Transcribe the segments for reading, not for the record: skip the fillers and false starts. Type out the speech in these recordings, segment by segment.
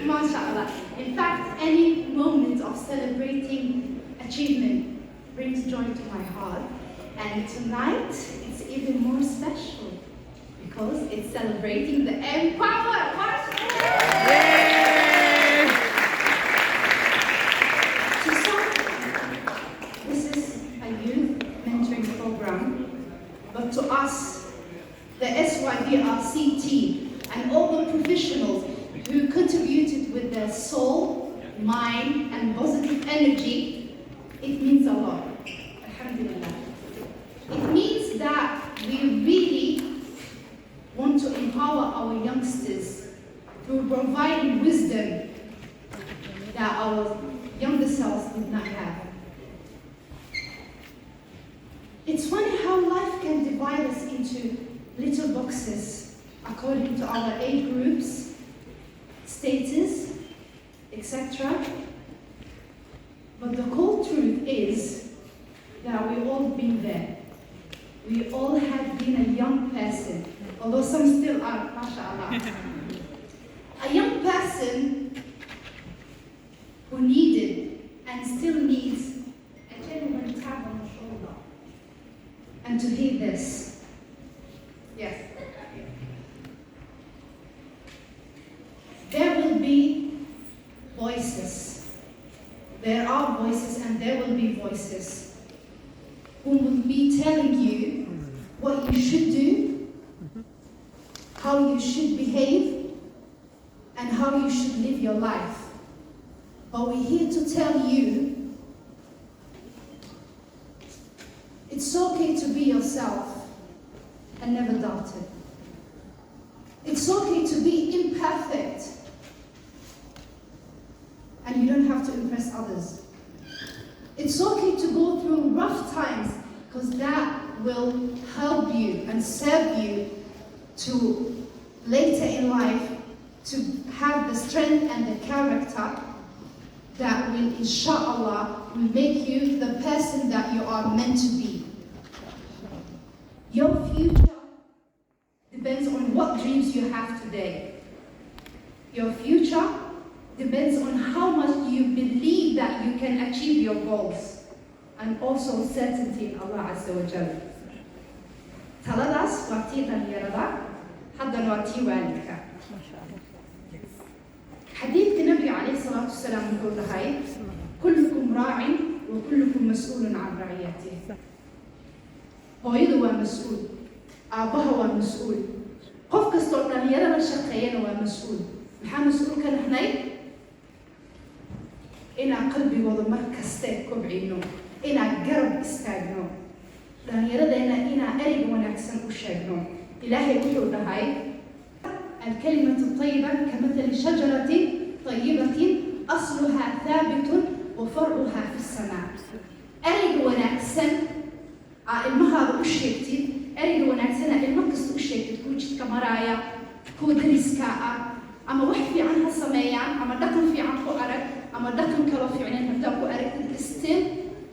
MashaAllah. In fact, any moment of celebrating achievement brings joy to my heart. And tonight, it's even more special because it's celebrating the MPowers. To start, this is a youth mentoring program, but to us, the SYBRC team and all the professionals who contributed with their soul, mind, and positive energy, it means a lot. Alhamdulillah. It means that we really want to empower our youngsters through providing wisdom that our younger selves did not have. It's funny how life can divide us into little boxes according to our age groups, status, etc. But the cold truth is that we've all been there. We all have been a young person, although some still are, mashallah. A young person who needed and still needs a genuine tap on the shoulder. And to hear this, yes. There will be voices. There are voices and there will be voices who will be telling you what you should do, how you should behave, and how you should live your life. But we're here to tell you it's okay to be yourself and never doubt it. It's okay to be imperfect and you don't have to impress others. It's okay to go through rough times because that will help you and serve you to later in life to have the strength and the character that will, inshallah, will make you the person that you are meant to be. Your future depends on what dreams you have today. Your future depends on how much you believe that you can achieve your goals, and also certainty in Allah Azza wa Jalla. Taladaas waa tii dhalinyarada, haddana waa tii waalidka. Xadiidka Nabiga calayhi salaatu wasalaam wuxuu dhahay, kullukum raacin wa kullukum mas'uulun can raciyatihi. Hooyadu waa mas'uul, aabbaha waa mas'uul, qof kastoo dhalinyarada shaqeeyana waa mas'uul. Maxaa mas'uul ka nahnay? Inaan qalbigooda mar kaste kobcino, inaan garab istaagno, dhalinyaradeenna inaan ereyga wanaagsan u sheegno. Ilaahay wuxuu dhahay, الكلمة الطيبة كمثل شجرة طيبة أصلها ثابت وفرعها في السماء. ereyga wanaagsan ilmahaada u sheegtid, ereyga wanaagsan ilmo kasta u sheegtid, kuwa jidka maraaya, kuwa dariska ah, ama wax fiican ha sameeyaan, ama dhaqan fiican ku arag, ama dhaqan kaloo fiicneen hadaa ku aragtid, still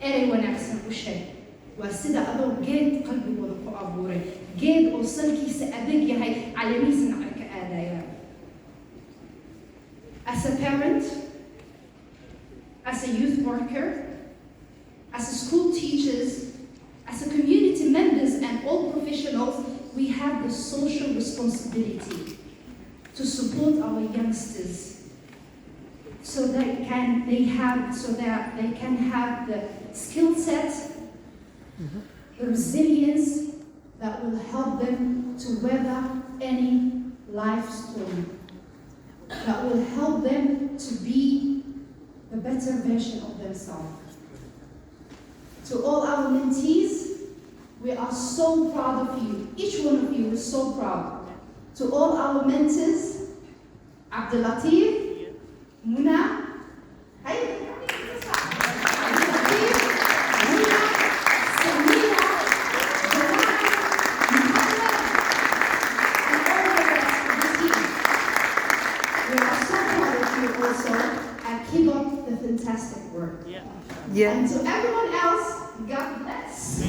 erey wanaagsan u sheeg. Waa sida adoo geed qalbigooda ku abuuray, geed oo salkiisa adag yahay, caleemihiisana ay ka aadayaan. As a parent, as a youth worker, as a school teachers, as a community members and all professionals, we have the social responsibility to support our youngsters so that they can have the skill set, the resilience that will help them to weather any life storm, that will help them to be the better version of themselves. To all our mentees, we are so proud of you. Each one of you is so proud. To all our mentors, Abdul Latif, Muna, fantastic work. Yeah. And to everyone else, God bless.